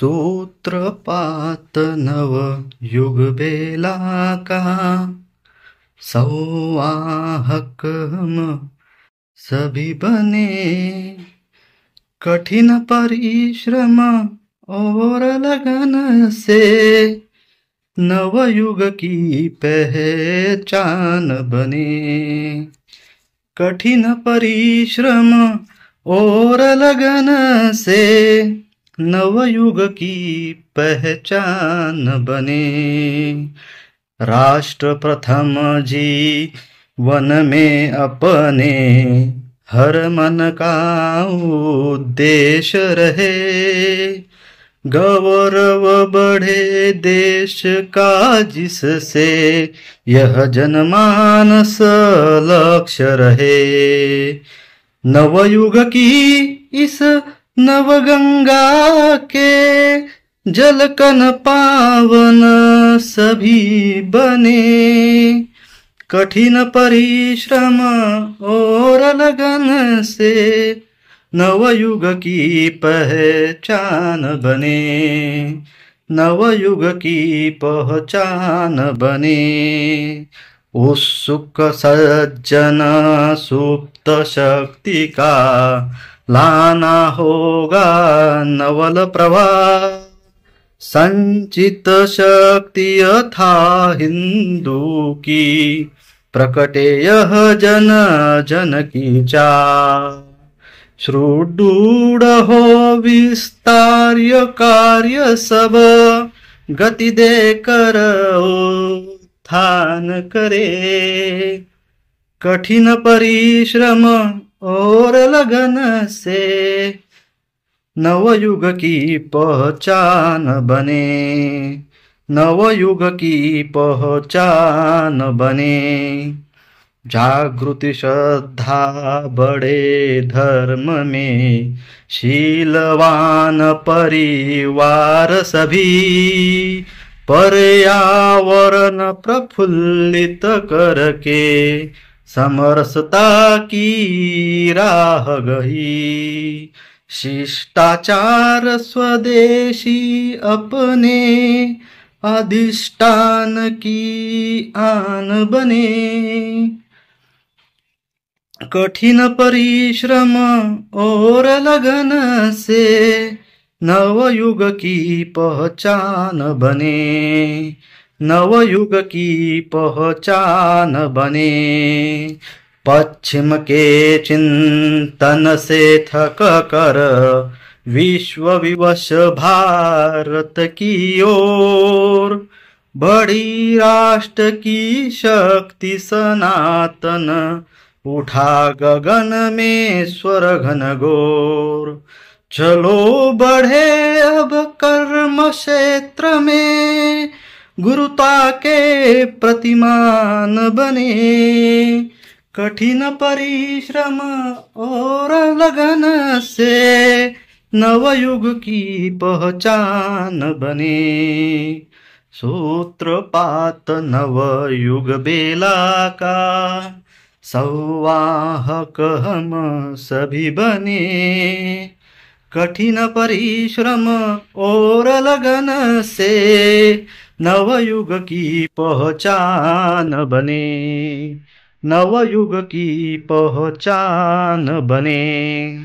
सूत्रपात नव युग बेला का, संवाहक हम सभी बने। कठिन परिश्रम और लगन से नवयुग की पहचान बने। कठिन परिश्रम और लगन से नवयुग की पहचान बने। राष्ट्र प्रथम जीवन में अपने हर मन का उद्देश्य रहे। गौरव बढ़े देश का जिससे यह जनमानस लक्ष्य रहे। नवयुग की इस नवगंगा के जलकन पावन सभी बने। कठिन परिश्रम और लगन से नवयुग की पहचान बने। नवयुग की पहचान बने। उत्सुक सज्जन सुप्त शक्ति का लाना होगा नवल प्रवाह। संचित शक्ति यथा हिंदू की प्रकटे यह जन जन की चाह। सुदृढ़ हो विस्तार्य कार्य सब गति देकर उत्थान करे। कठिन परिश्रम और लगन से नवयुग की पहचान बने। नवयुग की पहचान बने। जागृति श्रद्धा बढ़े धर्म में शीलवान परिवार सभी। पर्यावरण प्रफुल्लित करके समरसता की राह गई। शिष्टाचार स्वदेशी अपने अधिष्ठान की आन बने। कठिन परिश्रम और लगन से नवयुग की पहचान बने। नवयुग की पहचान बने। पश्चिम के चिंतन से थक कर विश्व विवश भारत की ओर बड़ी राष्ट्र की शक्ति सनातन उठा गगन में स्वर घन घोर। चलो बढ़े अब कर्म क्षेत्र में गुरुता के प्रतिमान बने। कठिन परिश्रम और लगन से नवयुग की पहचान बने। सूत्रपात नवयुग बेला का संवाहक हम सभी बने। कठिन परिश्रम और लगन से नवयुग की पहचान बने। नवयुग की पहचान बने।